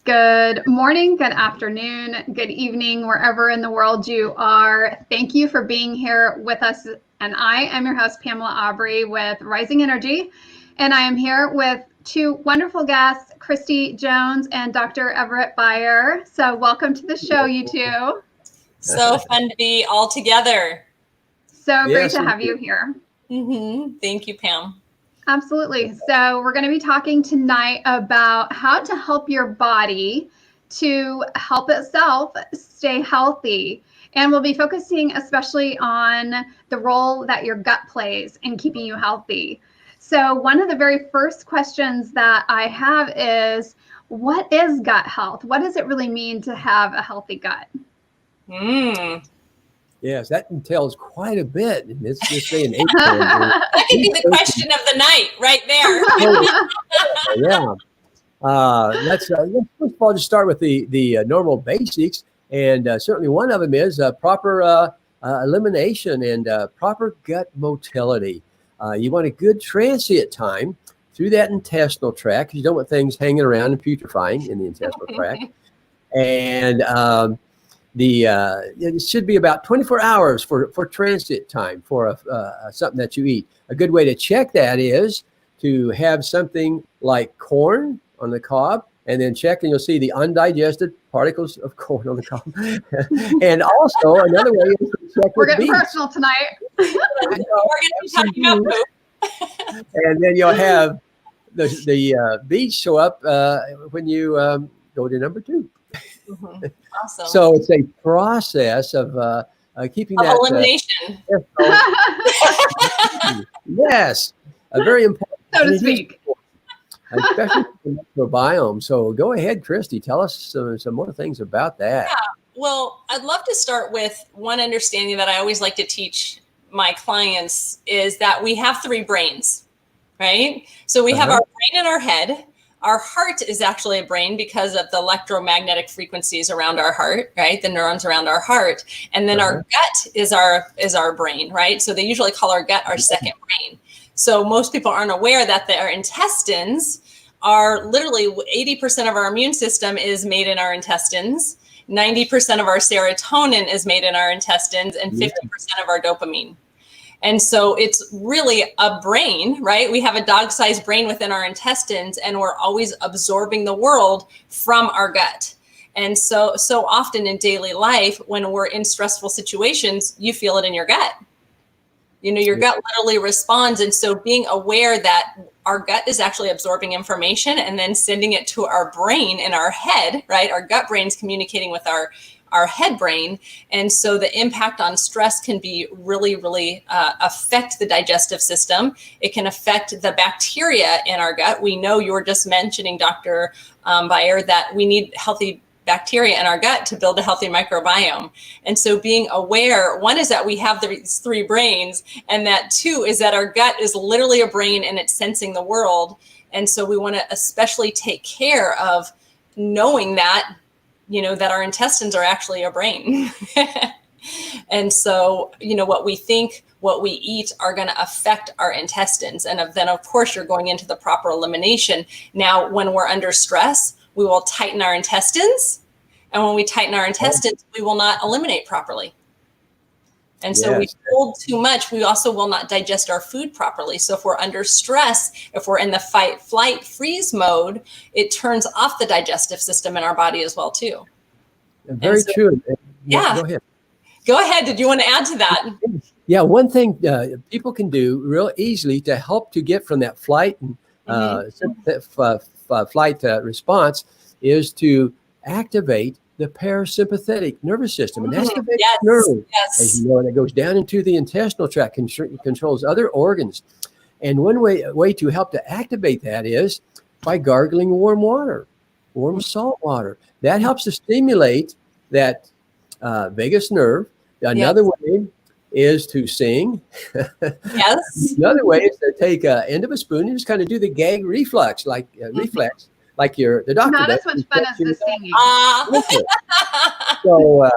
Good morning, good afternoon, good evening, wherever in the world you are. Thank you for being here with us. And I am your host, Pamela Aubrey with Rising Energy. And I am here with two wonderful guests, Christy Jones and Dr. Everett Beyer. So welcome to the show, you two. So fun to be all together. So great to have you here. Thank you, Pam. Absolutely. So we're going to be talking tonight about how to help your body to help itself stay healthy. And we'll be focusing especially on the role that your gut plays in keeping you healthy. So one of the very first questions that I have is, what is gut health? What does it really mean to have a healthy gut? Yes, that entails quite a bit in this day and age. That could be the question of the night right there. Let's first of all just start with the normal basics. And certainly one of them is proper elimination and proper gut motility. You want a good transient time through that intestinal tract, because you don't want things hanging around and putrefying in the intestinal tract. And it should be about 24 hours for transit time for something that you eat. A good way to check that is to have something like corn on the cob, and then check and you'll see the undigested particles of corn on the cob. And also another way is to check We're getting beets. personal tonight. We're going to be talking about poop. And then you'll have the beets show up when you go to number 2. Awesome. So it's a process of keeping that elimination. Yes, a very important, so to speak. Especially the microbiome. So go ahead, Christy, tell us some more things about that. Yeah. Well, I'd love to start with one understanding that I always like to teach my clients is that we have 3 brains, right? So we have our brain in our head. Our heart is actually a brain because of the electromagnetic frequencies around our heart, right? The neurons around our heart. And then our gut is our brain, right? So they usually call our gut our second brain. So most people aren't aware that their intestines are literally 80% of our immune system is made in our intestines. 90% of our serotonin is made in our intestines, and 50% of our dopamine. And so it's really a brain, right? We have a dog-sized brain within our intestines, and we're always absorbing the world from our gut. And so often in daily life, when we're in stressful situations, you feel it in your gut. You know, your gut literally responds. And so being aware that our gut is actually absorbing information and then sending it to our brain in our head, right? Our gut brain's communicating with our head brain. And so the impact on stress can be really affect the digestive system. It can affect the bacteria in our gut. We know you were just mentioning, Dr. Beyer, that we need healthy bacteria in our gut to build a healthy microbiome. And so being aware, one is that we have these 3 brains, and that 2 is that our gut is literally a brain and it's sensing the world. And so we want to especially take care of knowing that, you know, that our intestines are actually a brain. And so, you know, what we think, what we eat are going to affect our intestines. And then, of course, you're going into the proper elimination. Now, when we're under stress, we will tighten our intestines. And when we tighten our intestines, we will not eliminate properly. And so we hold too much. We also will not digest our food properly. So if we're under stress, if we're in the fight, flight, freeze mode, it turns off the digestive system in our body as well, too. Very true. Yeah. Go ahead. Go ahead. Did you want to add to that? Yeah. One thing people can do real easily to help to get from that flight and flight response is to activate the parasympathetic nervous system. And that's the big nerve, as you know, and it goes down into the intestinal tract, controls other organs. And one way to help to activate that is by gargling warm water, warm salt water. That helps to stimulate that vagus nerve. Another way is to sing. Another way is to take an end of a spoon and just kind of do the gag reflex, like reflex, like the doctor. Not as much fun as the singing. So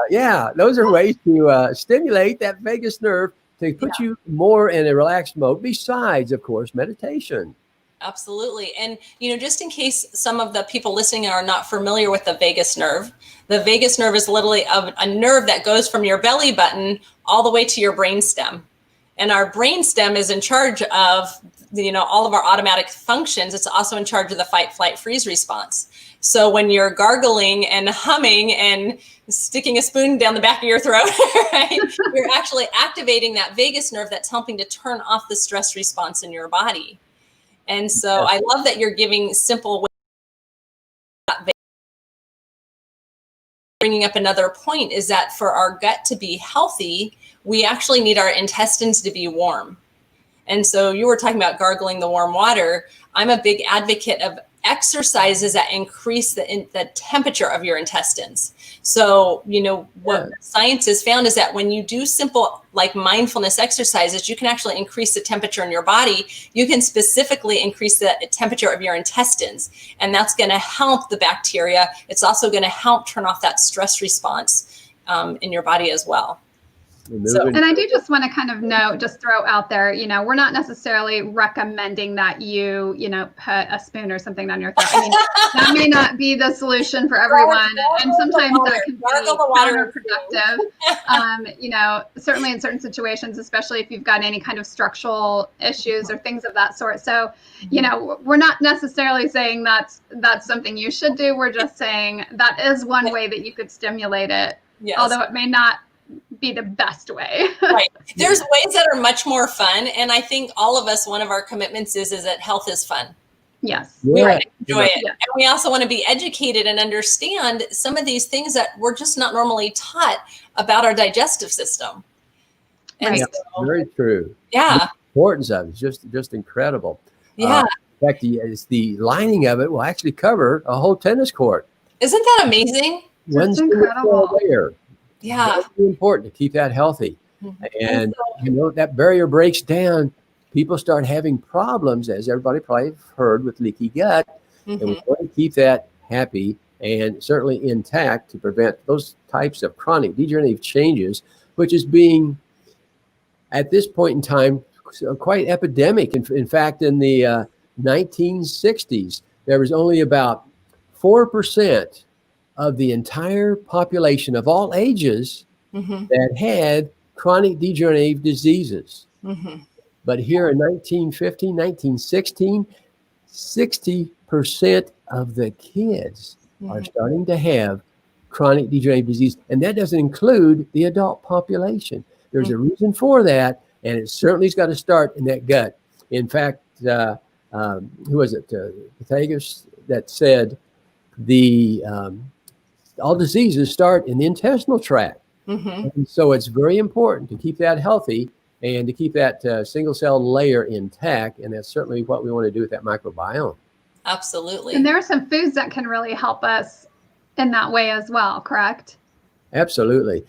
those are ways to stimulate that vagus nerve to put you more in a relaxed mode. Besides, of course, meditation. Absolutely. And, just in case some of the people listening are not familiar with the vagus nerve is literally a nerve that goes from your belly button all the way to your brainstem. And our brainstem is in charge of, all of our automatic functions. It's also in charge of the fight, flight, freeze response. So when you're gargling and humming and sticking a spoon down the back of your throat, right, you're actually activating that vagus nerve that's helping to turn off the stress response in your body. And so I love that you're giving simple ways. Bringing up another point is that for our gut to be healthy, we actually need our intestines to be warm. And so you were talking about gargling the warm water. I'm a big advocate of exercises that increase the temperature of your intestines. So, what science has found is that when you do simple like mindfulness exercises, you can actually increase the temperature in your body. You can specifically increase the temperature of your intestines, and that's going to help the bacteria. It's also going to help turn off that stress response in your body as well. And I do just want to kind of just throw out there, we're not necessarily recommending that you, put a spoon or something down your throat. I mean, that may not be the solution for everyone. And sometimes that can be counterproductive, certainly in certain situations, especially if you've got any kind of structural issues or things of that sort. So, we're not necessarily saying that's something you should do. We're just saying that is one way that you could stimulate it, although it may not be the best way. Right. There's ways that are much more fun. And I think all of us, one of our commitments is that health is fun. Yes. We want to enjoy it. Yeah. And we also want to be educated and understand some of these things that we're just not normally taught about our digestive system. And so, very true. Yeah. The importance of it is just incredible. Yeah. In fact, the lining of it will actually cover a whole tennis court. Isn't that amazing? That's incredible. Layer. Yeah. It's very important to keep that healthy. And that barrier breaks down. People start having problems, as everybody probably heard, with leaky gut. And we want to keep that happy and certainly intact to prevent those types of chronic degenerative changes, which is being, at this point in time, quite epidemic. In fact, in the 1960s, there was only about 4% of the entire population of all ages that had chronic degenerative diseases. But here in 1915, 1916, 60% of the kids are starting to have chronic degenerative disease. And that doesn't include the adult population. There's a reason for that, and it certainly's got to start in that gut. In fact, who was it? Pythagoras that said all diseases start in the intestinal tract. And so it's very important to keep that healthy and to keep that single cell layer intact. And that's certainly what we want to do with that microbiome. Absolutely. And there are some foods that can really help us in that way as well, correct? Absolutely.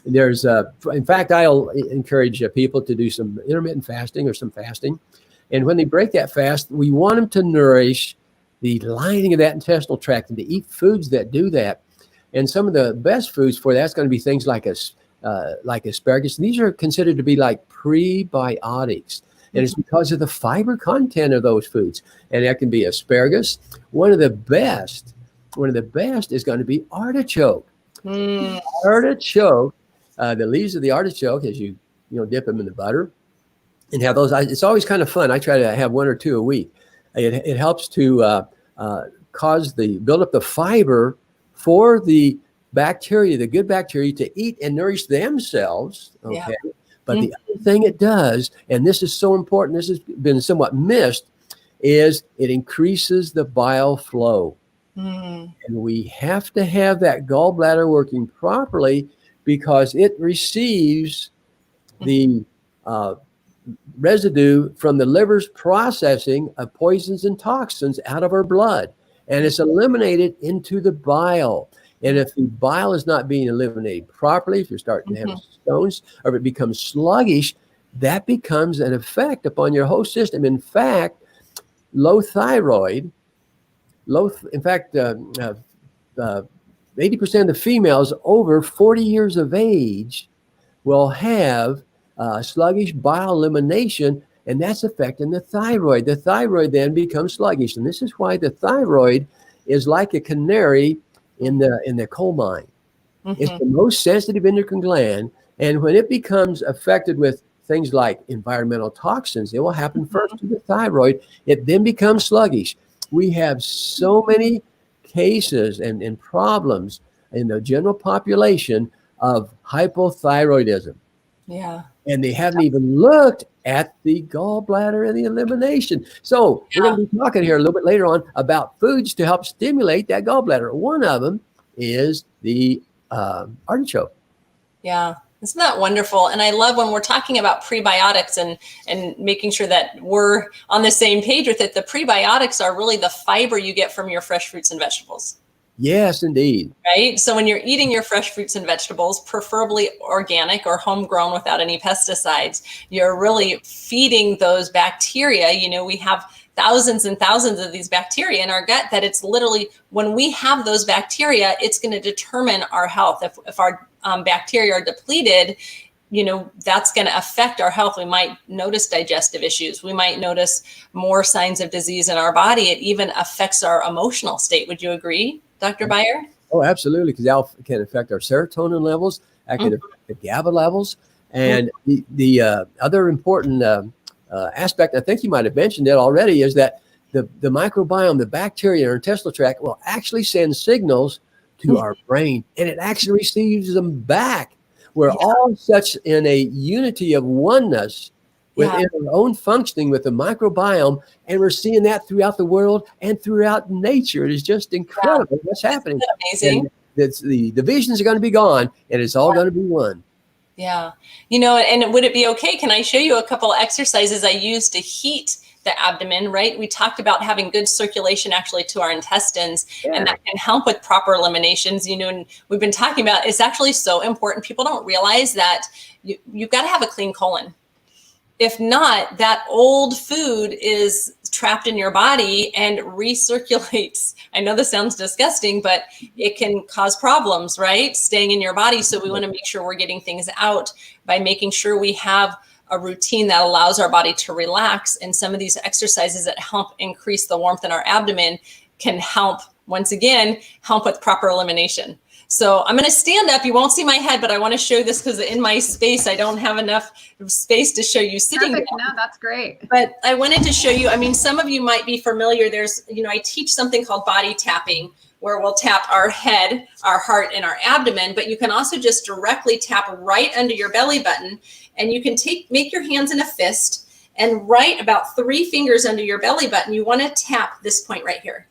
There's, in fact, I'll encourage people to do some intermittent fasting or some fasting. And when they break that fast, we want them to nourish the lining of that intestinal tract and to eat foods that do that. And some of the best foods for that's going to be things like asparagus. These are considered to be like prebiotics. And it's because of the fiber content of those foods. And that can be asparagus. One of the best is going to be artichoke. Artichoke, the leaves of the artichoke, as you dip them in the butter and have those. It's always kind of fun. I try to have one or two a week. It helps to build up the fiber for the bacteria, the good bacteria, to eat and nourish themselves. Okay. Yeah. But the other thing it does, and this is so important, this has been somewhat missed, is it increases the bile flow. And we have to have that gallbladder working properly because it receives the residue from the liver's processing of poisons and toxins out of our blood. And it's eliminated into the bile. And if the bile is not being eliminated properly, if you're starting to have stones, or if it becomes sluggish, that becomes an effect upon your whole system. In fact, low thyroid, 80% of the females over 40 years of age will have sluggish bile elimination and that's affecting the thyroid. The thyroid then becomes sluggish, and this is why the thyroid is like a canary in the coal mine. It's the most sensitive endocrine gland, and when it becomes affected with things like environmental toxins, it will happen first to the thyroid. It then becomes sluggish. We have so many cases and problems in the general population of hypothyroidism. Yeah. And they haven't even looked at the gallbladder and the elimination. So we're going to be talking here a little bit later on about foods to help stimulate that gallbladder. One of them is the artichoke. Yeah. Isn't that wonderful? And I love when we're talking about prebiotics and making sure that we're on the same page with it. The prebiotics are really the fiber you get from your fresh fruits and vegetables. Yes, indeed. Right? So when you're eating your fresh fruits and vegetables, preferably organic or homegrown without any pesticides, you're really feeding those bacteria. You know, we have thousands and thousands of these bacteria in our gut that it's literally, when we have those bacteria, it's going to determine our health. If our bacteria are depleted, you know, that's going to affect our health. We might notice digestive issues. We might notice more signs of disease in our body. It even affects our emotional state. Would you agree, Dr. Beyer? Oh, absolutely, because that can affect our serotonin levels, that can affect the GABA levels, and the other important aspect, I think you might have mentioned it already, is that the microbiome, the bacteria in our intestinal tract will actually send signals to our brain, and it actually receives them back. We're all such in a unity of oneness within our own functioning with the microbiome, and we're seeing that throughout the world and throughout nature. It is just incredible what's happening. Amazing. The divisions are going to be gone, and it's all going to be one. Yeah. You know, and would it be okay? Can I show you a couple exercises I use to heat the abdomen, right? We talked about having good circulation actually to our intestines, and that can help with proper eliminations. You know, and we've been talking about, it's actually so important. People don't realize that you've got to have a clean colon. If not, that old food is trapped in your body and recirculates. I know this sounds disgusting, but it can cause problems, right? Staying in your body. So we want to make sure we're getting things out by making sure we have a routine that allows our body to relax. And some of these exercises that help increase the warmth in our abdomen can help, once again, help with proper elimination. So I'm going to stand up. You won't see my head, but I want to show this because in my space, I don't have enough space to show you sitting down. No, that's great. But I wanted to show you, I mean, some of you might be familiar. There's, you know, I teach something called body tapping, where we'll tap our head, our heart, and our abdomen, but you can also just directly tap right under your belly button. And you can make your hands in a fist, and right about 3 fingers under your belly button, you want to tap this point right here.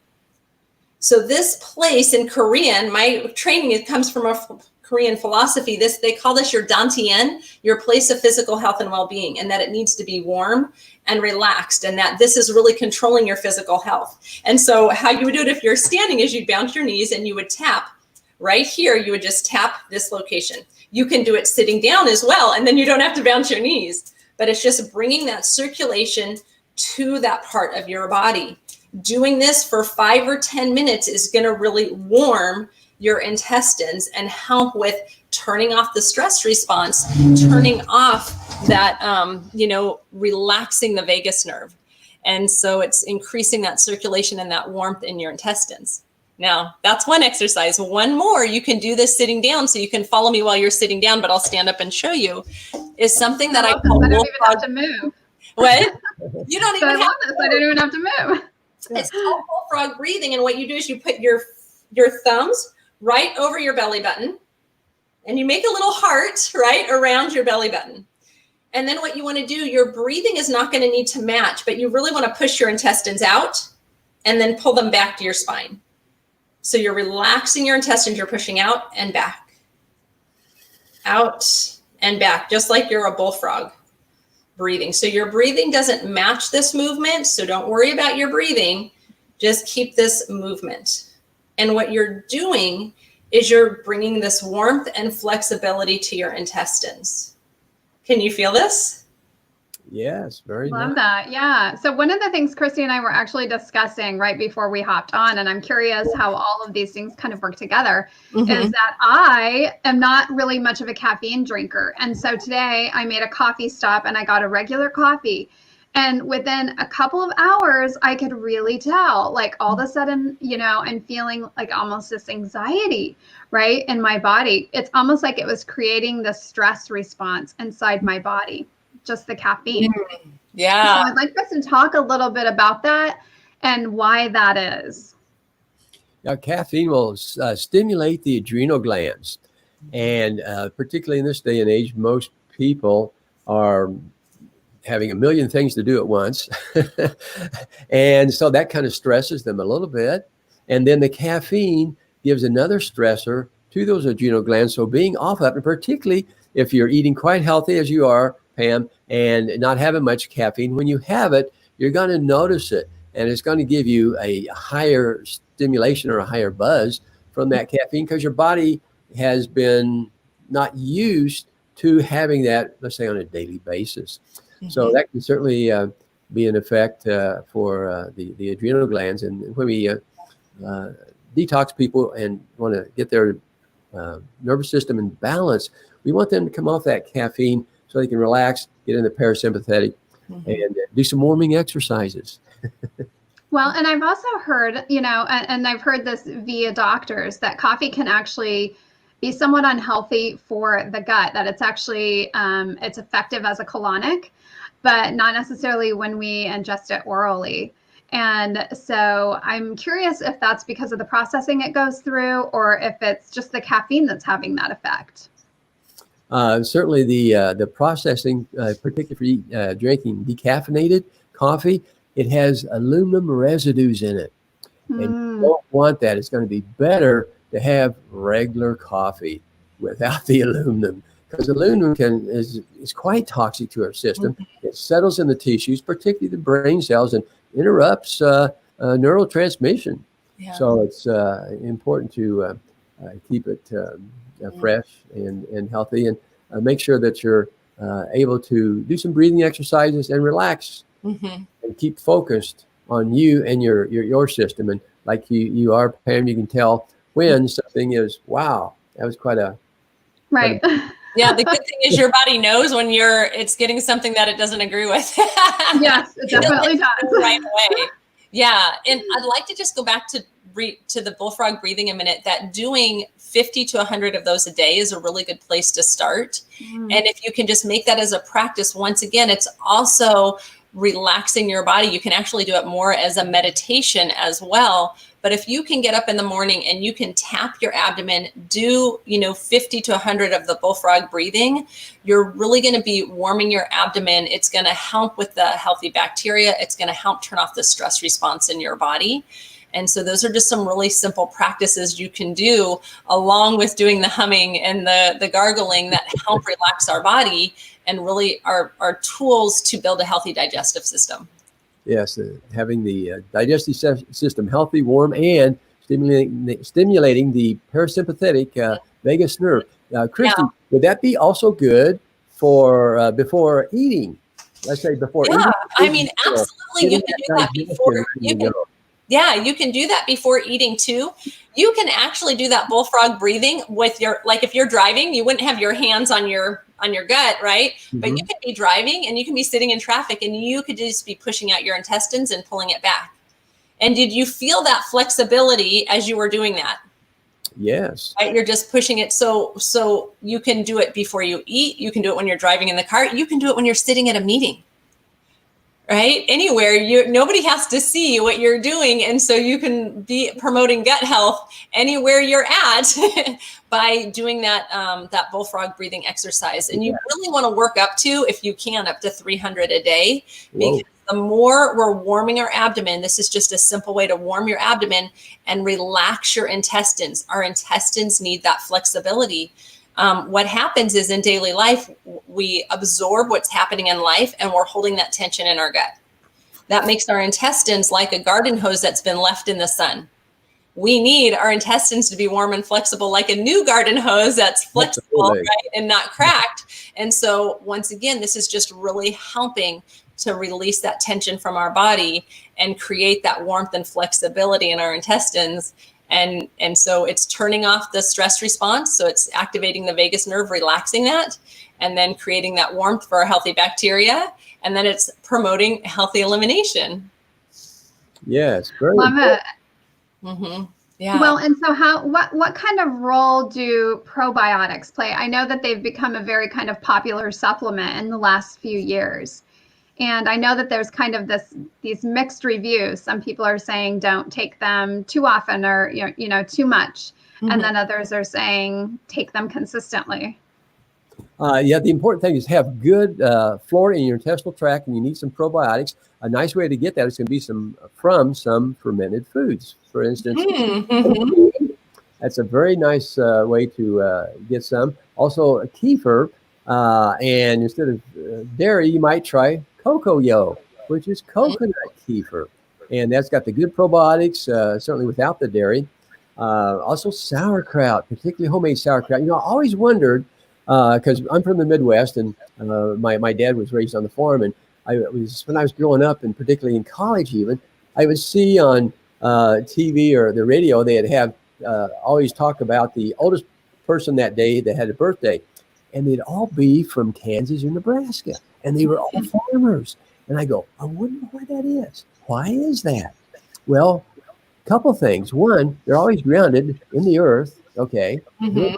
So this place in Korean, my training, it comes from a Korean philosophy. They call this your dantian, your place of physical health and well-being, and that it needs to be warm and relaxed, and that this is really controlling your physical health. And so how you would do it if you're standing is you'd bounce your knees and you would tap right here. You would just tap this location. You can do it sitting down as well, and then you don't have to bounce your knees, but it's just bringing that circulation to that part of your body. Doing this for 5 or 10 minutes is going to really warm your intestines and help with turning off the stress response, turning off that, relaxing the vagus nerve. And so it's increasing that circulation and that warmth in your intestines. Now, that's one exercise. One more, you can do this sitting down, so you can follow me while you're sitting down, but I'll stand up and show you, is something that I call I don't even have to move. What? You don't even have to. I don't even have to move. It's called bullfrog breathing, and what you do is you put your thumbs right over your belly button, and you make a little heart right around your belly button. And then what you want to do, your breathing is not going to need to match, but you really want to push your intestines out and then pull them back to your spine. So you're relaxing your intestines, you're pushing out and back, just like you're a bullfrog breathing. So your breathing doesn't match this movement, so don't worry about your breathing, just keep this movement. And what you're doing is you're bringing this warmth and flexibility to your intestines. Can you feel this? Yes, very nice. Love that. Yeah. So one of the things Christy and I were actually discussing right before we hopped on, and I'm curious how all of these things kind of work together, is that I am not really much of a caffeine drinker. And so today I made a coffee stop and I got a regular coffee. And within a couple of hours, I could really tell, like all of a sudden, I'm feeling like almost this anxiety, right, in my body. It's almost like it was creating the stress response inside my body, just the caffeine. Yeah. So I'd like us to talk a little bit about that and why that is. Now, caffeine will stimulate the adrenal glands. And particularly in this day and age, most people are having a million things to do at once. And so that kind of stresses them a little bit. And then the caffeine gives another stressor to those adrenal glands. So being off of it, and particularly if you're eating quite healthy as you are, Pam, and not having much caffeine, when you have it, you're going to notice it. And it's going to give you a higher stimulation or a higher buzz from that caffeine because your body has been not used to having that, let's say, on a daily basis. So that can certainly be an effect for the adrenal glands. And when we detox people and want to get their nervous system in balance, we want them to come off that caffeine so they can relax, get in the parasympathetic, and do some warming exercises. Well, and I've also heard, and I've heard this via doctors, that coffee can actually be somewhat unhealthy for the gut, that it's actually, it's effective as a colonic, but not necessarily when we ingest it orally. And so I'm curious if that's because of the processing it goes through, or if it's just the caffeine that's having that effect. Certainly the processing, particularly for drinking decaffeinated coffee, it has aluminum residues in it. And you don't want that. It's going to be better to have regular coffee without the aluminum, because aluminum is quite toxic to our system. It settles in the tissues, particularly the brain cells, and interrupts neurotransmission. Yeah. So it's important to keep it fresh and healthy, and make sure that you're able to do some breathing exercises and relax and keep focused on you and your system. And like you are, Pam, you can tell when something is, wow, that was quite a... Right. Yeah, the good thing is your body knows when it's getting something that it doesn't agree with. Yes, it definitely does. Right away. Yeah, and I'd like to just go back to the bullfrog breathing a minute, that doing 50 to 100 of those a day is a really good place to start. And if you can just make that as a practice, once again, it's also relaxing your body. You can actually do it more as a meditation as well. But if you can get up in the morning and you can tap your abdomen, do 50 to 100 of the bullfrog breathing, you're really going to be warming your abdomen. It's going to help with the healthy bacteria. It's going to help turn off the stress response in your body. And so those are just some really simple practices you can do, along with doing the humming and the gargling, that help relax our body and really are tools to build a healthy digestive system. Yes, having the digestive system healthy, warm, and stimulating the parasympathetic vagus nerve. Christy, would that be also good for before eating? Let's say before eating. Yeah, I mean, absolutely. You can do that before. You can do that before eating too. You can actually do that bullfrog breathing with if you're driving, you wouldn't have your hands on your gut, right? But you could be driving and you can be sitting in traffic and you could just be pushing out your intestines and pulling it back. And did you feel that flexibility as you were doing that? Yes. Right? You're just pushing it. So you can do it before you eat. You can do it when you're driving in the car. You can do it when you're sitting at a meeting. Right? Anywhere, nobody has to see what you're doing. And so you can be promoting gut health anywhere you're at by doing that bullfrog breathing exercise. And you really want to work up to, if you can, up to 300 a day. Because the more we're warming our abdomen, this is just a simple way to warm your abdomen and relax your intestines. Our intestines need that flexibility. What happens is in daily life, we absorb what's happening in life and we're holding that tension in our gut. That makes our intestines like a garden hose that's been left in the sun. We need our intestines to be warm and flexible, like a new garden hose that's flexible, right, and not cracked. And so once again, this is just really helping to release that tension from our body and create that warmth and flexibility in our intestines. And so it's turning off the stress response. So it's activating the vagus nerve, relaxing that, and then creating that warmth for our healthy bacteria. And then it's promoting healthy elimination. Yes, very Love it. Mm-hmm. Yeah. Well, and so what kind of role do probiotics play? I know that they've become a very kind of popular supplement in the last few years. And I know that there's kind of these mixed reviews. Some people are saying don't take them too often or too much. Mm-hmm. And then others are saying take them consistently. Yeah, the important thing is have good flora in your intestinal tract, and you need some probiotics. A nice way to get that is going to be from some fermented foods. For instance, that's a very nice way to get some. Also, a kefir, and instead of dairy, you might try cocoa, which is coconut kefir, and that's got the good probiotics, certainly without the dairy. Also, sauerkraut, particularly homemade sauerkraut. I always wondered, because I'm from the Midwest, and my dad was raised on the farm, and when I was growing up, and particularly in college even, I would see on TV or the radio, they'd have always talk about the oldest person that day that had a birthday, and they'd all be from Kansas or Nebraska, and they were all farmers. And I go, I wonder why that is. Why is that? Well, a couple things. One, they're always grounded in the earth, okay? Mm-hmm.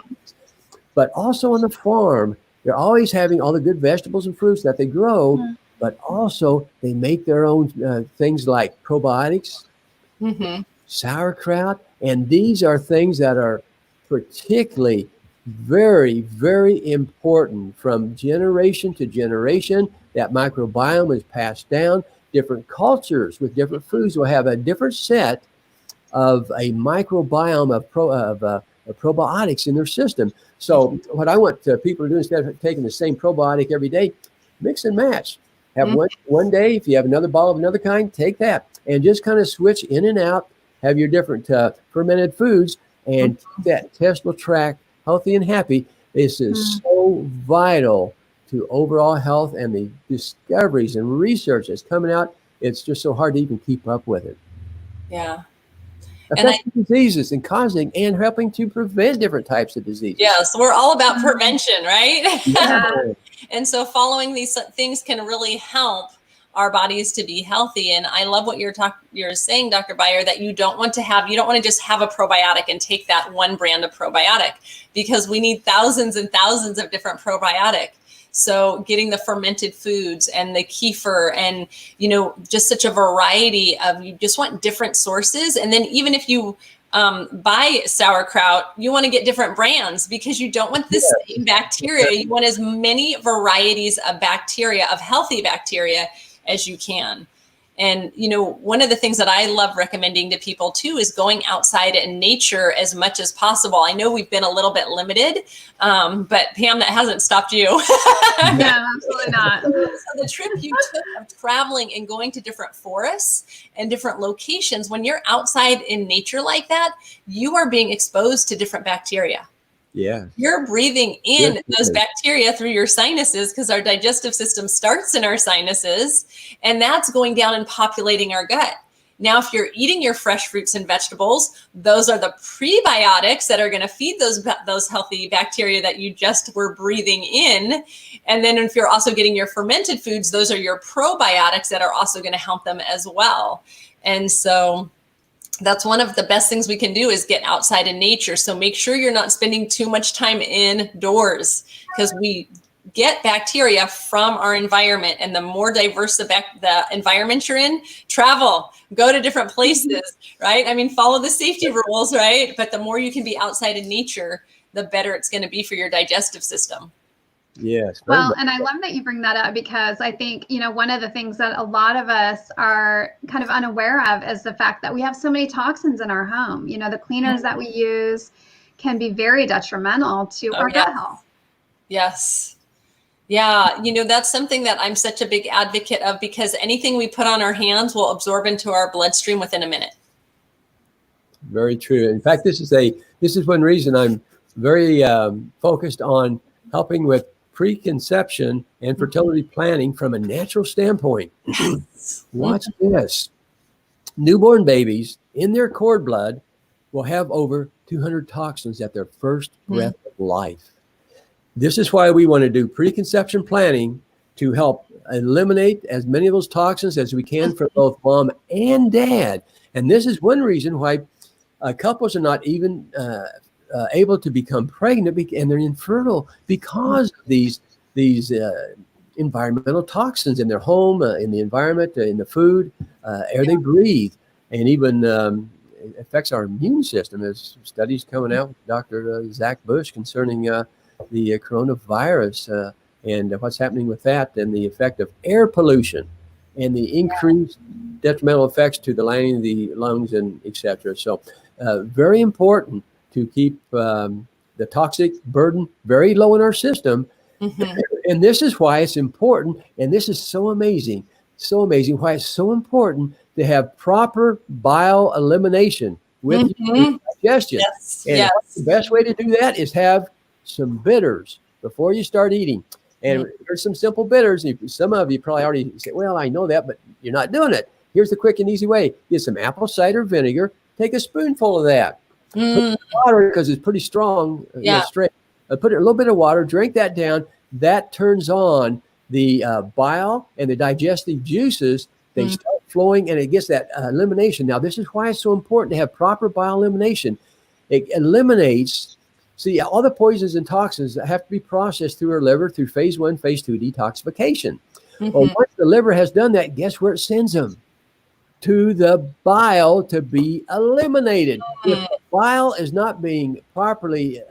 But also on the farm, they're always having all the good vegetables and fruits that they grow, but also they make their own things like probiotics, sauerkraut, and these are things that are particularly very, very important from generation to generation. That microbiome is passed down. Different cultures with different foods will have a different set of a microbiome of probiotics in their system. So what I want people to do, instead of taking the same probiotic every day, mix and match. Have one day, if you have another bottle of another kind, take that. And just kind of switch in and out, have your different fermented foods, and keep that intestinal tract healthy and happy. This is so vital to overall health, and the discoveries and research that's coming out, it's just so hard to even keep up with it. Yeah. Affecting diseases and causing and helping to prevent different types of diseases. Yes, we're all about prevention, right? Yeah. And so following these things can really help our bodies to be healthy. And I love what you're saying, Dr. Beyer, that you don't want to just have a probiotic and take that one brand of probiotic, because we need thousands and thousands of different probiotic. So getting the fermented foods and the kefir and, just such a variety of, you just want different sources. And then even if you buy sauerkraut, you want to get different brands, because you don't want the same bacteria. You want as many varieties of bacteria, of healthy bacteria, as you can. And, one of the things that I love recommending to people too is going outside in nature as much as possible. I know we've been a little bit limited, but Pam, that hasn't stopped you. No, absolutely not. So the trip you took of traveling and going to different forests and different locations, when you're outside in nature like that, you are being exposed to different bacteria. Yeah. You're breathing in those bacteria through your sinuses, because our digestive system starts in our sinuses, and that's going down and populating our gut. Now, if you're eating your fresh fruits and vegetables, those are the prebiotics that are going to feed those healthy bacteria that you just were breathing in. And then if you're also getting your fermented foods, those are your probiotics that are also going to help them as well. And so that's one of the best things we can do, is get outside in nature. So make sure you're not spending too much time indoors, because we get bacteria from our environment. And the more diverse the environment you're in, travel, go to different places, right? I mean, follow the safety rules, right? But the more you can be outside in nature, the better it's going to be for your digestive system. Yes. Well, and I love that you bring that up, because I think, one of the things that a lot of us are kind of unaware of is the fact that we have so many toxins in our home. The cleaners that we use can be very detrimental to our gut health. Yes. Yeah. That's something that I'm such a big advocate of, because anything we put on our hands will absorb into our bloodstream within a minute. Very true. In fact, this is one reason I'm very focused on helping with preconception and fertility planning from a natural standpoint. Watch this. Newborn babies in their cord blood will have over 200 toxins at their first breath of life. This is why we want to do preconception planning to help eliminate as many of those toxins as we can for both mom and dad. And this is one reason why couples are not even able to become pregnant and they're infertile because of these environmental toxins in their home, in the environment, in the food, air they breathe, and even it affects our immune system. There's studies coming out with Dr. Zach Bush concerning the coronavirus and what's happening with that, and the effect of air pollution and the increased detrimental effects to the lining of the lungs and etc. So very important to keep the toxic burden very low in our system. Mm-hmm. And this is why it's important, and this is so amazing, why it's so important to have proper bile elimination with your digestion. Yes. And the best way to do that is have some bitters before you start eating. And here's some simple bitters. Some of you probably already say, well, I know that, but you're not doing it. Here's the quick and easy way. Get some apple cider vinegar. Take a spoonful of that. Put it in water because it's pretty strong. Straight. Put a little bit of water. Drink that down. That turns on the bile and the digestive juices. They start flowing, and it gets that elimination. Now, this is why it's so important to have proper bile elimination. It eliminates, see, all the poisons and toxins that have to be processed through our liver through phase 1, phase 2 detoxification. Well, once the liver has done that, guess where it sends them? To the bile to be eliminated. If the bile is not being properly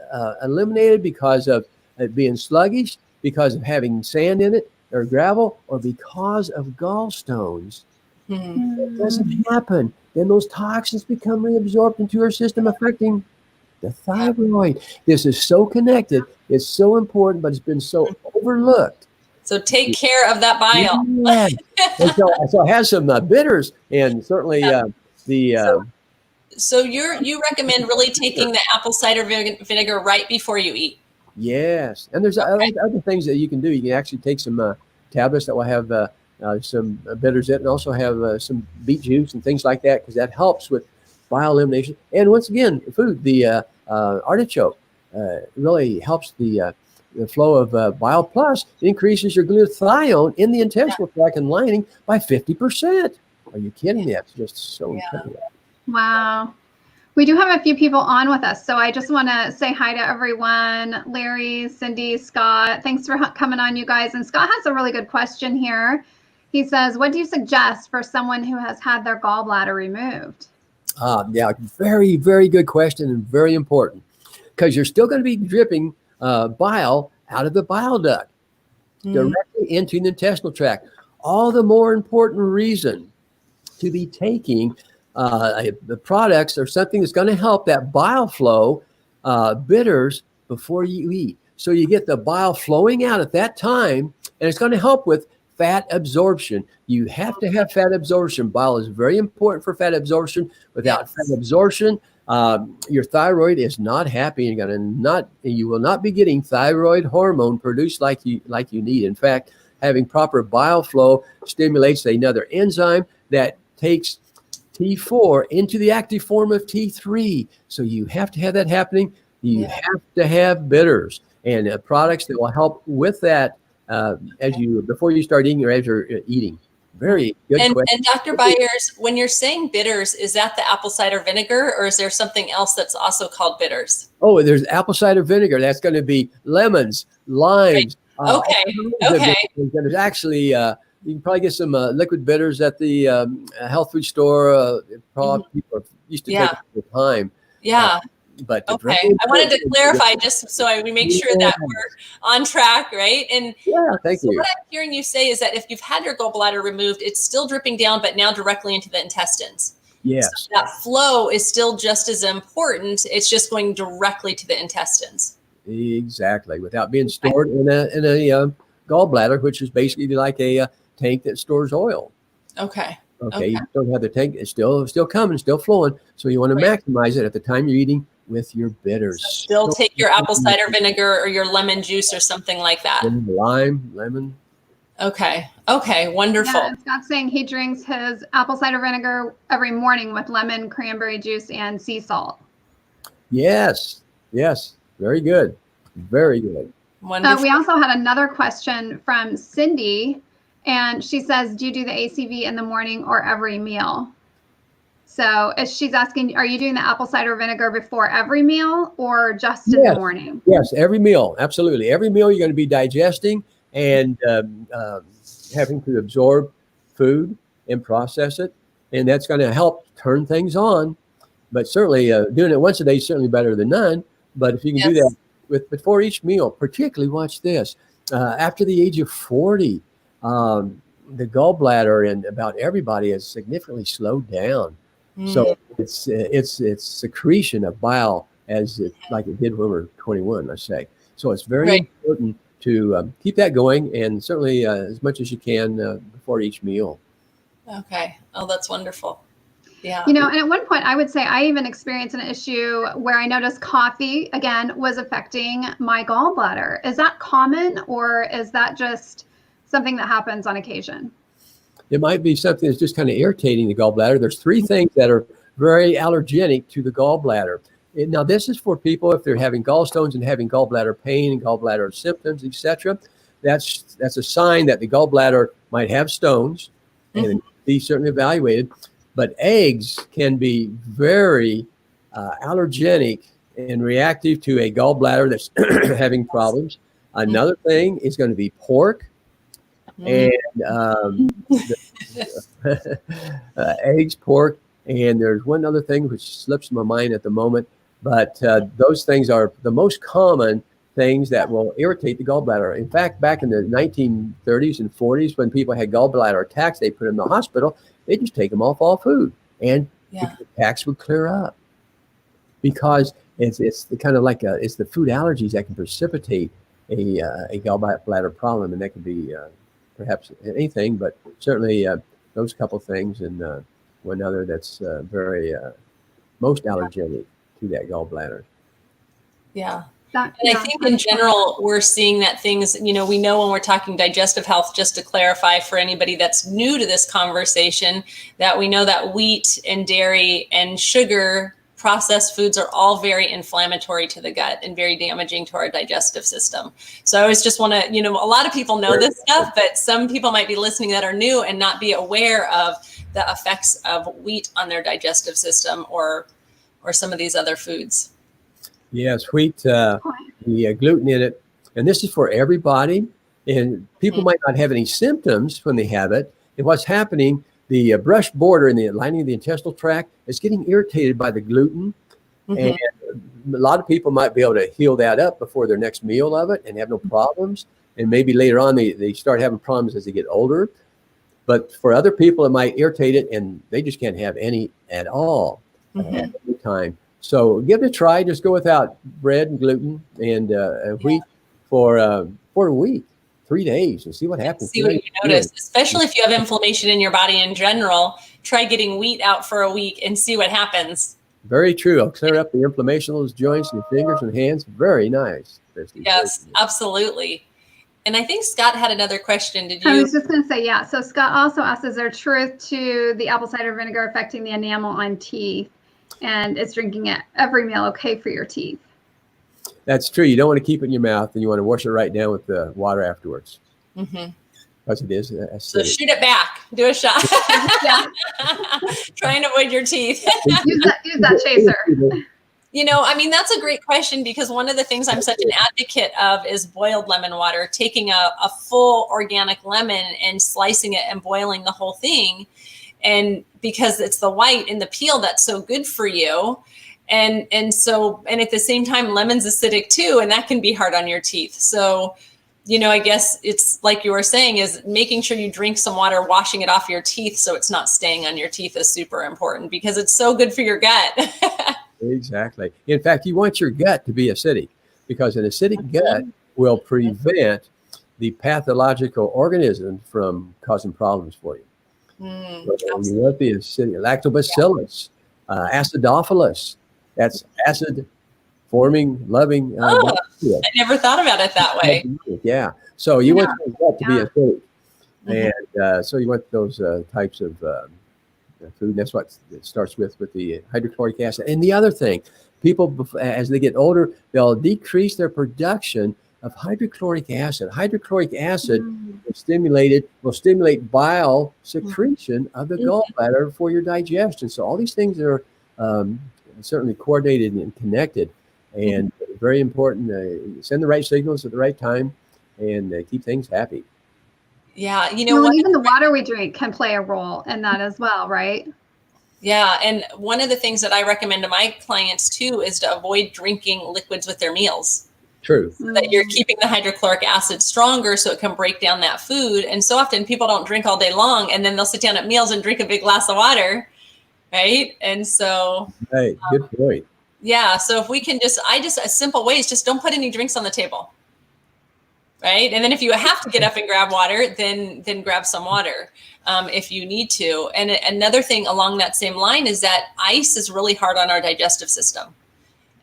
eliminated because of it being sluggish, because of having sand in it or gravel, or because of gallstones, it doesn't happen. Then those toxins become reabsorbed into our system, affecting the thyroid. This is so connected. It's so important, but it's been so overlooked. So take care of that bile. Yeah. so I have some bitters, and certainly So you recommend really taking the apple cider vinegar right before you eat? Yes, and there's other things that you can do. You can actually take some tablets that will have some bitters in it, and also have some beet juice and things like that, because that helps with bile elimination. And once again, food, the artichoke really helps the flow of bile, plus increases your glutathione in the intestinal tract and lining by 50%. Are you kidding me? That's just so incredible. Wow. We do have a few people on with us, so I just want to say hi to everyone. Larry, Cindy, Scott, thanks for coming on, you guys. And Scott has a really good question here. He says, what do you suggest for someone who has had their gallbladder removed? Yeah, very, very good question, and very important, because you're still going to be dripping bile out of the bile duct directly into the intestinal tract. All the more important reason to be taking the products or something that's going to help that bile flow, bitters, before you eat. So you get the bile flowing out at that time, and it's going to help with fat absorption. You have to have fat absorption. Bile is very important for fat absorption. Without fat absorption, your thyroid is not happy. You will not be getting thyroid hormone produced like you need. In fact, having proper bile flow stimulates another enzyme that takes T4 into the active form of T3. So you have to have that happening. You have to have bitters and products that will help with that before you start eating or as you're eating. Very good question. And Dr. Byers, when you're saying bitters, is that the apple cider vinegar, or is there something else that's also called bitters? Oh, there's apple cider vinegar. That's going to be lemons, limes. Okay. There's actually you can probably get some liquid bitters at the health food store. Probably people used to take it all the time. Yeah. But okay, I wanted to clarify just so we make sure that we're on track, right? And thank you. What I'm hearing you say is that if you've had your gallbladder removed, it's still dripping down, but now directly into the intestines. Yes. So that flow is still just as important. It's just going directly to the intestines. Exactly, without being stored in a gallbladder, which is basically like a tank that stores oil. Okay. You don't have the tank; it's still coming, still flowing. So you want to maximize it at the time you're eating with your bitters. So still take your apple cider vinegar or your lemon juice or something like that. Lime, lemon. Okay, wonderful. Yeah, and Scott's saying he drinks his apple cider vinegar every morning with lemon, cranberry juice, and sea salt. Yes, very good, very good. Wonderful. We also had another question from Cindy, and she says, do you do the ACV in the morning or every meal? So she's asking, are you doing the apple cider vinegar before every meal or just in the morning? Yes, every meal. Absolutely. Every meal you're going to be digesting and having to absorb food and process it. And that's going to help turn things on. But certainly doing it once a day is certainly better than none. But if you can do that before each meal, particularly watch this, after the age of 40, the gallbladder in about everybody is significantly slowed down. So it's secretion of bile like it did when we were 21, let's say. So it's very important to keep that going, and certainly as much as you can before each meal. Okay. Oh, that's wonderful. Yeah. And at one point I would say I even experienced an issue where I noticed coffee again was affecting my gallbladder. Is that common, or is that just something that happens on occasion? It might be something that's just kind of irritating the gallbladder. There's three things that are very allergenic to the gallbladder. Now, this is for people if they're having gallstones and having gallbladder pain and gallbladder symptoms, etc. That's a sign that the gallbladder might have stones and be certainly evaluated. But eggs can be very allergenic and reactive to a gallbladder that's having problems. Another thing is going to be pork. And eggs, pork, and there's one other thing which slips my mind at the moment, but those things are the most common things that will irritate the gallbladder. In fact, back in the 1930s and 40s, when people had gallbladder attacks, they put them in the hospital. They just take them off all food, and the attacks would clear up because it's the kind of like it's the food allergies that can precipitate a gallbladder problem, and that could be perhaps anything, but certainly those couple things, and one other that's very most allergenic to that gallbladder. Yeah. And I think in general, we're seeing that things, we know when we're talking digestive health, just to clarify for anybody that's new to this conversation, that we know that wheat and dairy and sugar, processed foods are all very inflammatory to the gut and very damaging to our digestive system. So I always just want to, a lot of people know this stuff, but some people might be listening that are new and not be aware of the effects of wheat on their digestive system or some of these other foods. Yes, wheat, the gluten in it. And this is for everybody. And people might not have any symptoms when they have it. And what's happening, the brush border in the lining of the intestinal tract is getting irritated by the gluten. And a lot of people might be able to heal that up before their next meal of it and have no problems. And maybe later on, they start having problems as they get older. But for other people, it might irritate it, and they just can't have any at all at any time. So give it a try. Just go without bread and gluten and wheat for a week, 3 days, and see what happens. See what you notice, especially if you have inflammation in your body in general. Try getting wheat out for a week and see what happens. Very true. I'll clear up the inflammation of those joints and fingers and hands. Very nice, Christy. Yes, absolutely. And I think Scott had another question. Did you? I was just going to say, yeah. So Scott also asked, is there truth to the apple cider vinegar affecting the enamel on teeth? And is drinking it every meal okay for your teeth? That's true. You don't want to keep it in your mouth, and you want to wash it right down with the water afterwards. Because it is acidic. So shoot it back. Do a shot. Try and avoid your teeth. use that chaser. That's a great question, because one of the things I'm such an advocate of is boiled lemon water, taking a full organic lemon and slicing it and boiling the whole thing. And because it's the white in the peel that's so good for you. And at the same time, lemon's acidic too, and that can be hard on your teeth. So, I guess it's like you were saying, is making sure you drink some water, washing it off your teeth so it's not staying on your teeth is super important, because it's so good for your gut. Exactly. In fact, you want your gut to be acidic, because an acidic gut will prevent the pathological organism from causing problems for you. So you want the acidic lactobacillus, acidophilus. That's acid forming, loving. I never thought about it that way. Yeah. So you want your gut to be acidic. And so you want those types of food. That's what it starts with the hydrochloric acid. And the other thing, people, as they get older, they'll decrease their production of hydrochloric acid. Hydrochloric acid will stimulate bile secretion of the gallbladder for your digestion. So all these things are certainly coordinated and connected, and very important. Send the right signals at the right time, and keep things happy. Yeah, well, even the water we drink can play a role in that as well, right? Yeah, and one of the things that I recommend to my clients too is to avoid drinking liquids with their meals. True. So that you're keeping the hydrochloric acid stronger so it can break down that food. And so often people don't drink all day long, and then they'll sit down at meals and drink a big glass of water, right? And so right, good point. Yeah, so if we can a simple way is just don't put any drinks on the table. Right. And then if you have to get up and grab water, then grab some water if you need to. And another thing along that same line is that ice is really hard on our digestive system.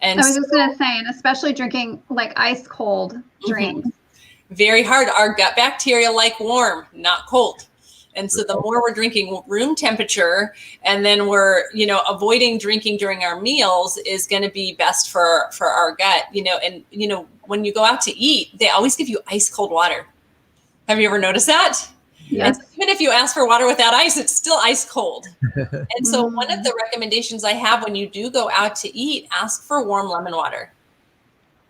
And I was just going to say, and especially drinking like ice cold drinks. Very hard. Our gut bacteria like warm, not cold. And so the more we're drinking room temperature, and then we're, avoiding drinking during our meals is going to be best for our gut, and, when you go out to eat, they always give you ice cold water. Have you ever noticed that? Yes. And even if you ask for water without ice, it's still ice cold. And so one of the recommendations I have when you do go out to eat, ask for warm lemon water.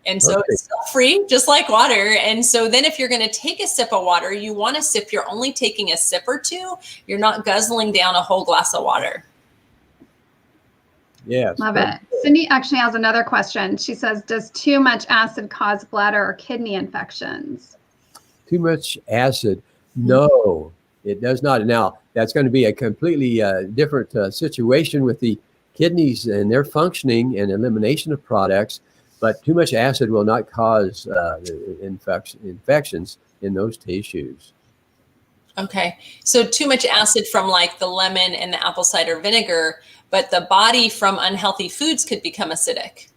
And so it's still free, just like water. And so then if you're going to take a sip of water, you want to sip, you're only taking a sip or two. You're not guzzling down a whole glass of water. Yes. Love it. Cindy actually has another question. She says, does too much acid cause bladder or kidney infections? Too much acid? No, it does not. Now, that's going to be a completely different situation with the kidneys and their functioning and elimination of products. But too much acid will not cause infections in those tissues. Okay. So too much acid from like the lemon and the apple cider vinegar, but the body from unhealthy foods could become acidic.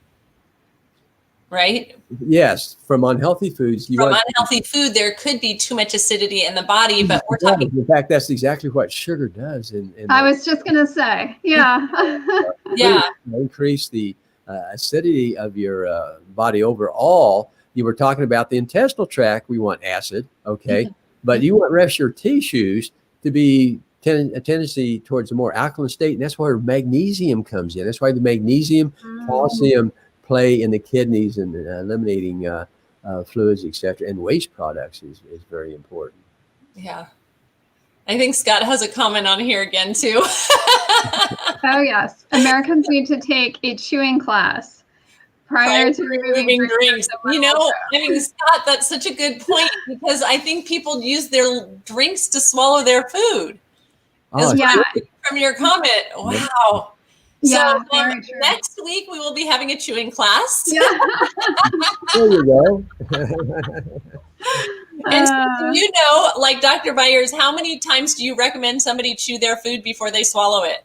Right? Yes, from unhealthy foods. Unhealthy food, there could be too much acidity in the body, but we're talking. In fact, that's exactly what sugar does. I was just going to say, yeah. Increase the acidity of your body overall. You were talking about the intestinal tract. We want acid, okay? But you want the rest of your tissues to be a tendency towards a more alkaline state, and that's where magnesium comes in. That's why the magnesium, calcium play in the kidneys and eliminating fluids, etc., and waste products is very important. Yeah. I think Scott has a comment on here again, too. Oh, yes. Americans need to take a chewing class prior to removing drinks. Scott, that's such a good point, because I think people use their drinks to swallow their food. From your comment. Wow. Yeah, so next week we will be having a chewing class. Yeah. There you go. And so, like Dr. Byers, how many times do you recommend somebody chew their food before they swallow it?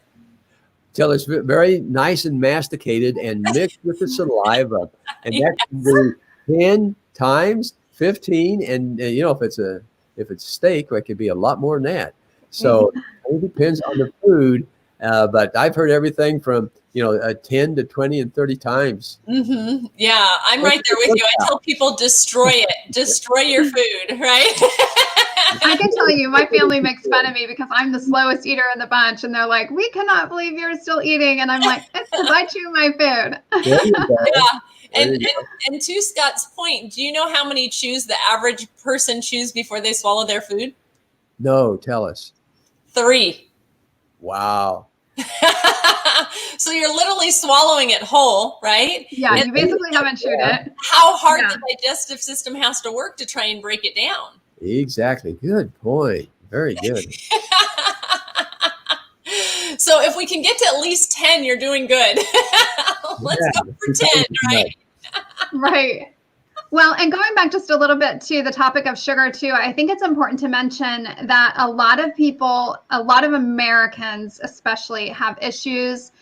Till it's very nice and masticated and mixed with the saliva. And that can be 10 times, 15. And, if it's steak, it could be a lot more than that. So it depends on the food. But I've heard everything from, 10 to 20 and 30 times. Mm-hmm. Yeah, I'm right there with you. I tell people destroy it. Destroy your food, right? I can tell you, my family makes fun of me because I'm the slowest eater in the bunch. And they're like, we cannot believe you're still eating. And I'm like, it's because I chew my food. Yeah. And to Scott's point, do you know how many chews the average person chews before they swallow their food? No, tell us. 3. Wow. So you're literally swallowing it whole, right? Yeah, you basically haven't chewed it. How hard the digestive system has to work to try and break it down. Exactly. Good point. Very good. So if we can get to at least 10, you're doing good. Let's go for 10, right? Right. Well, and going back just a little bit to the topic of sugar too, I think it's important to mention that a lot of people, a lot of Americans especially, have issues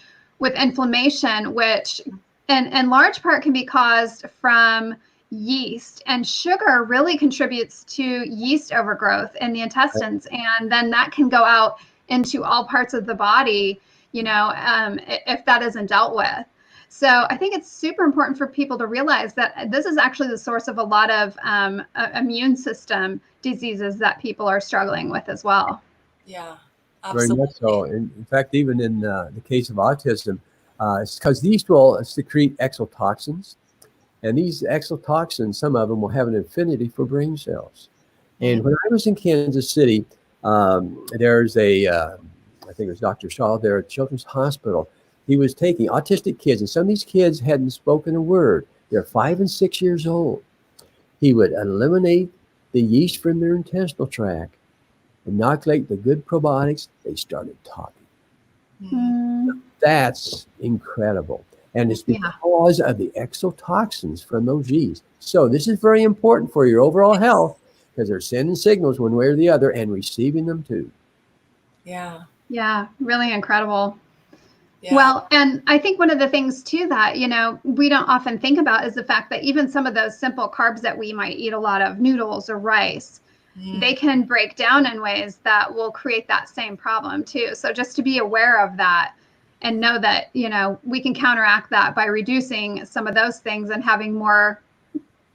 with inflammation, which in large part can be caused from yeast, and sugar really contributes to yeast overgrowth in the intestines. And then that can go out into all parts of the body, if that isn't dealt with. So I think it's super important for people to realize that this is actually the source of a lot of immune system diseases that people are struggling with as well. Yeah, Very absolutely. much so. In fact, even in the case of autism, it's because these will secrete exotoxins. And these exotoxins, some of them will have an affinity for brain cells. And when I was in Kansas City, there's I think it was Dr. Shaw there at Children's Hospital. He was taking autistic kids, and some of these kids hadn't spoken a word. They're 5 and 6 years old. He would eliminate the yeast from their intestinal tract, inoculate the good probiotics. They started talking. That's incredible. And it's because of the exotoxins from those yeast. So this is very important for your overall health, because they're sending signals one way or the other and receiving them too. Yeah. Yeah, really incredible. Yeah. Well, and I think one of the things too that, we don't often think about is the fact that even some of those simple carbs that we might eat a lot of, noodles or rice, they can break down in ways that will create that same problem too. So just to be aware of that and know that, we can counteract that by reducing some of those things and having more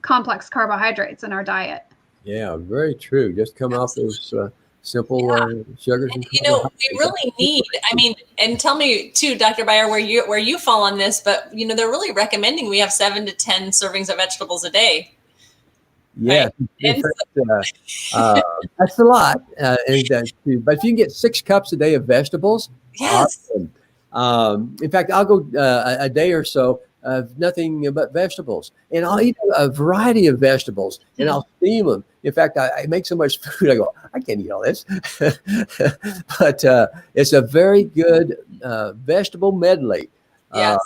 complex carbohydrates in our diet. Yeah, very true. Just come off those simple sugars. And we really need, and tell me too, Dr. Beyer, where you fall on this, but they're really recommending we have 7 to 10 servings of vegetables a day. Yeah, right? That's a lot. But if you can get 6 cups a day of vegetables, awesome. In fact, I'll go a day or so of nothing but vegetables, and I'll eat a variety of vegetables, and I'll steam them. In fact, I make so much food, I go, I can't eat all this. But it's a very good vegetable medley. And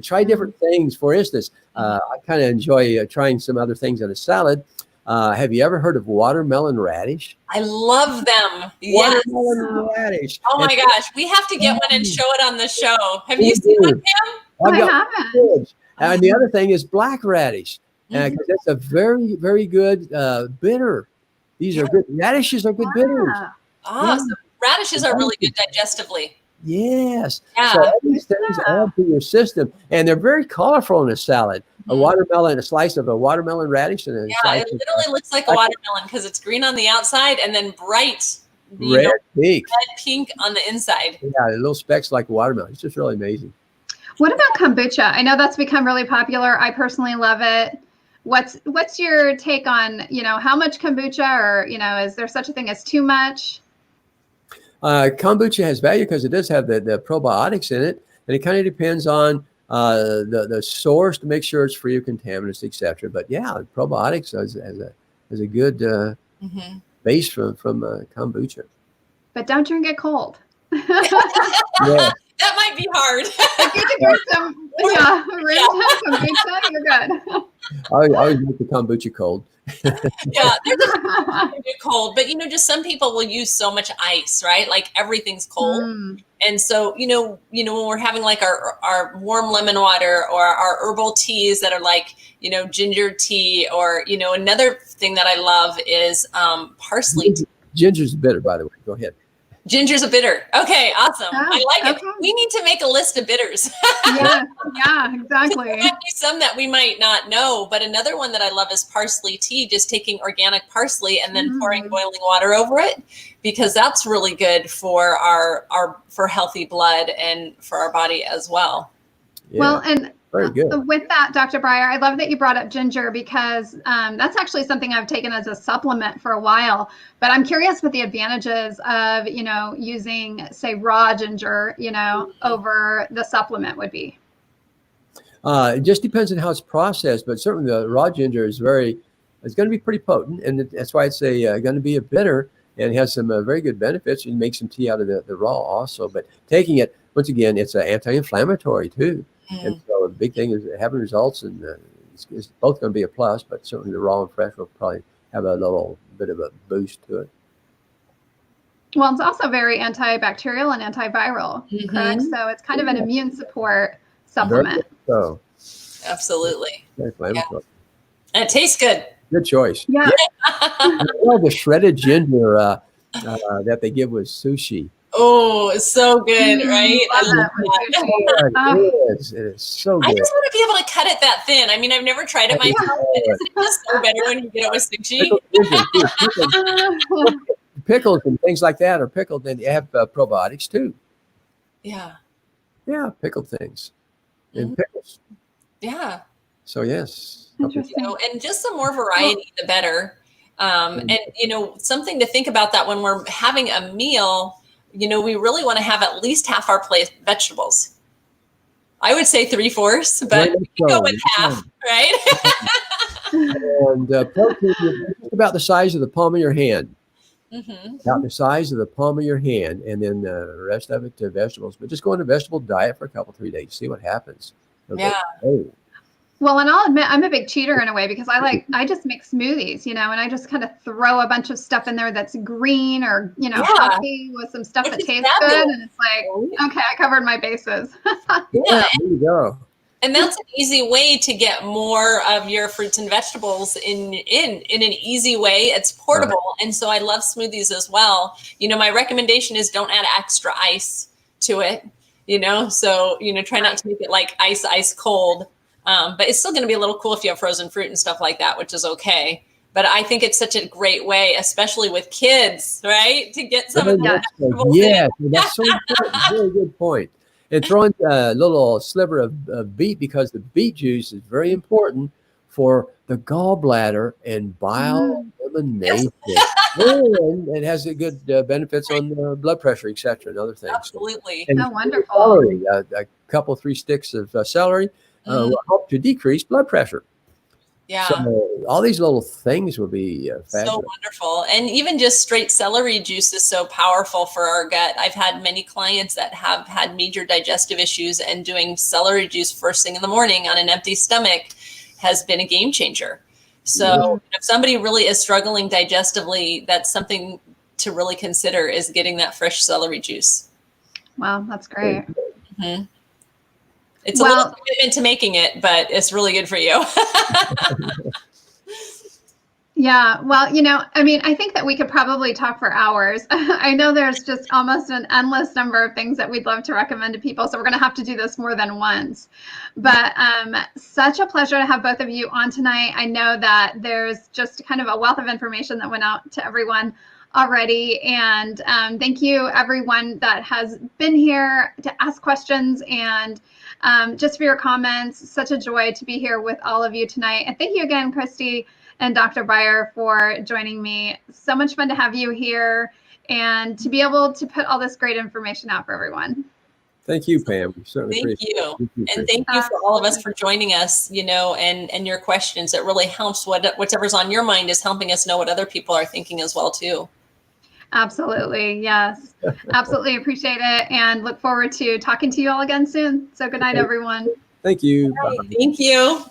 try different things. For instance, I kind of enjoy trying some other things in a salad. Have you ever heard of watermelon radish? I love them. Watermelon radish. Oh my gosh, we have to get one and show it on the show. Have you seen one, Pam? I haven't. And the other thing is black radish. Because that's a very, very good bitter. These are good. Radishes are good bitters. So radishes are really good digestively. Yes. Yeah. So all these things add to your system, and they're very colorful in a salad. A slice of a watermelon radish, and it literally looks like a watermelon because it's green on the outside and then bright red pink on the inside. Yeah, little specks like watermelon. It's just really amazing. What about kombucha? I know that's become really popular. I personally love it. What's your take on, how much kombucha, or, is there such a thing as too much? Kombucha has value because it does have the probiotics in it, and it kind of depends on the source to make sure it's free of contaminants, etc. But yeah, probiotics is a good base from kombucha. But don't drink it cold. Yeah. That might be hard. If you can drink some, kombucha, you're good. I always make the kombucha cold. Yeah, they're just cold, but just some people will use so much ice, right? Like everything's cold, and so when we're having like our warm lemon water or our herbal teas that are like ginger tea, or another thing that I love is parsley tea. Ginger's bitter, by the way. Go ahead. Ginger's a bitter. Okay, awesome. I like it. We need to make a list of bitters. Yeah, exactly. There might be some that we might not know, but another one that I love is parsley tea, just taking organic parsley and then pouring boiling water over it, because that's really good for for healthy blood and for our body as well. Yeah. Well, and very good. With that, Dr. Beyer, I love that you brought up ginger, because that's actually something I've taken as a supplement for a while. But I'm curious what the advantages of, using, say, raw ginger, over the supplement would be. It just depends on how it's processed, but certainly the raw ginger is going to be pretty potent, and that's why it's going to be a bitter, and has some very good benefits. You can make some tea out of the raw also, but taking it, once again, it's an anti-inflammatory too. And so the big thing is having results, and it's both going to be a plus, but certainly the raw and fresh will probably have a little bit of a boost to it. Well, it's also very antibacterial and antiviral, correct? So it's kind of an immune support supplement. So absolutely. And it tastes good. Good choice. Yeah. Well, the shredded ginger that they give with sushi. Oh, it's so good, right? I love that. It is so good. I just want to be able to cut it that thin. I mean, I've never tried it myself, but isn't it just so better when you get it with some cheese? Pickles and things like that are pickled, and you have probiotics too. Yeah. Yeah, pickled things and pickles. Yeah. So yes. Interesting. And just some more variety, the better. And something to think about that when we're having a meal, we really want to have at least half our plate vegetables. I would say 3/4, but we can go with half, right? And protein is just about the size of the palm of your hand. About the size of the palm of your hand, and then the rest of it to vegetables. But just go on a vegetable diet for a couple, 3 days, see what happens. Yeah. Well, and I'll admit I'm a big cheater in a way, because I just make smoothies, and I just kind of throw a bunch of stuff in there that's green or, healthy with some stuff that tastes good. And it's like, okay, I covered my bases. Yeah, there you go. And that's an easy way to get more of your fruits and vegetables in an easy way. It's portable. And so I love smoothies as well. My recommendation is don't add extra ice to it, so, try not to make it like ice cold. But it's still going to be a little cool if you have frozen fruit and stuff like that, which is okay. But I think it's such a great way, especially with kids, right? To get some of that. Yes, that's so important. Very good point. And throw in a little sliver of beet, because the beet juice is very important for the gallbladder and bile elimination. And it has a good benefits on blood pressure, etc., and other things. Absolutely. And wonderful. Celery, a couple, 3 sticks of celery will help to decrease blood pressure. Yeah. So all these little things will be fabulous. So wonderful. And even just straight celery juice is so powerful for our gut. I've had many clients that have had major digestive issues, and doing celery juice first thing in the morning on an empty stomach has been a game changer. So if somebody really is struggling digestively, that's something to really consider, is getting that fresh celery juice. Wow, that's great. It's a little commitment to making it, but it's really good for you. Yeah. Well, I think that we could probably talk for hours. I know there's just almost an endless number of things that we'd love to recommend to people. So we're going to have to do this more than once. But such a pleasure to have both of you on tonight. I know that there's just kind of a wealth of information that went out to everyone already. And thank you, everyone that has been here to ask questions and just for your comments. Such a joy to be here with all of you tonight. And thank you again, Christy and Dr. Beyer, for joining me. So much fun to have you here and to be able to put all this great information out for everyone. Thank you, Pam. Thank you. And thank you for all of us for joining us, and your questions. It really helps. Whatever's on your mind is helping us know what other people are thinking as well, too. Absolutely. Yes. Absolutely appreciate it, and look forward to talking to you all again soon. So good night, everyone. Thank you. Thank you.